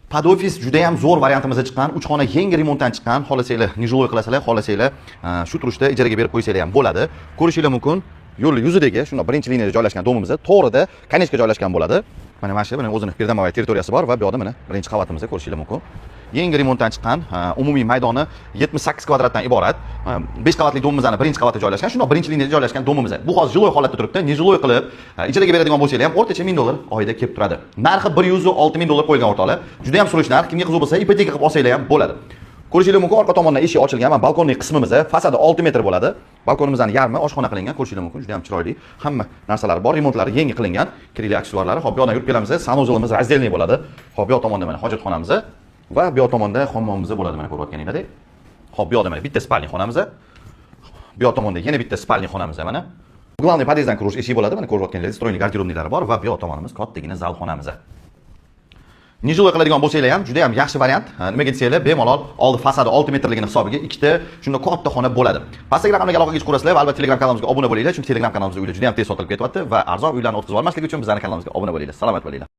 Podofis juda ham zo'r variantimizda chiqqan, 3 xona yangi remontdan chiqqan. Xohlasanglar, nijeloy qilasizlar, xohlasanglar, shu turishda ijaraga berib qo'ysanglar ham bo'ladi. Ko'rishinglar mumkin. Yo'l yuzidagi shunday birinchi liniyada joylashgan domimiz to'g'rida kanechka joylashgan bo'ladi. Mana mana shu o'zining Perdamovoy territoriyasi bor va bu yoqda mana birinchi qavatimizda ko'rishinglar mumkin. Yangi remontdan chiqqan, umumiy maydoni 78 kvadratdan iborat. 5 qavatli domimizning birinchi qavatida joylashgan, shunday birinchi liniyada joylashgan domimiz. Bu hozir jiloy holatda turibdi. Nijeloy qilib ijaraga beradigan bo'lsangiz ham o'rtacha $1000 oyda kelib turadi. Narxi $106,000 qo'yilgan o'rtoqlar. Juda ham surish narx. Kimga qiziq bo'lsa, ipoteka qilib olsanglar ham bo'ladi. Ko'rishinglar mumkin, orqa tomondan eshik ochilgan, mana balkonli qismimiz, fasadi 6 metr bo'ladi. Balkonimizning yarmi oshxona qilingan, ko'rishinglar mumkin, juda ham chiroyli. Hamma narsalari bor, remontlari yangi qilingan. Kirili aksesuarlari. Hop, bu yoqdan yurib kelamiz, sanuzolimiz razdelniy bo'ladi. Hop, bu yoq tomonda mana hojatxonamiz va bu yoq tomonda hammomimiz bo'ladi, mana ko'rayotganinglardek. Hop, bu yoqda mana bitta spalni xonamiz. Bu yoq tomonda yana bitta spalni xonamiz mana. Главный подъездdan kirish eshigi bo'ladi, mana ko'rayotganingizdek, stroyli garderobniylari bor va bu yoq tomonimiz kattagina zal xonamiz. Nijeloy qiladigan bo'lsanglar ham juda ham yaxshi variant. Nimaga desanglar, bemalol oldi fasadi 6 metrligini hisobiga ikkita shunday katta xona bo'ladi. Pastdagi raqamlarga aloqaga chiqib ko'rasizlar va albatta Telegram kanalimizga obuna bo'linglar, chunki Telegram kanalimizda uylar juda ham tez sotilib ketyapti va arzon uylarni o'tkazib olmaslik uchun bizning kanalimizga obuna bo'linglar. Salomat bo'linglar.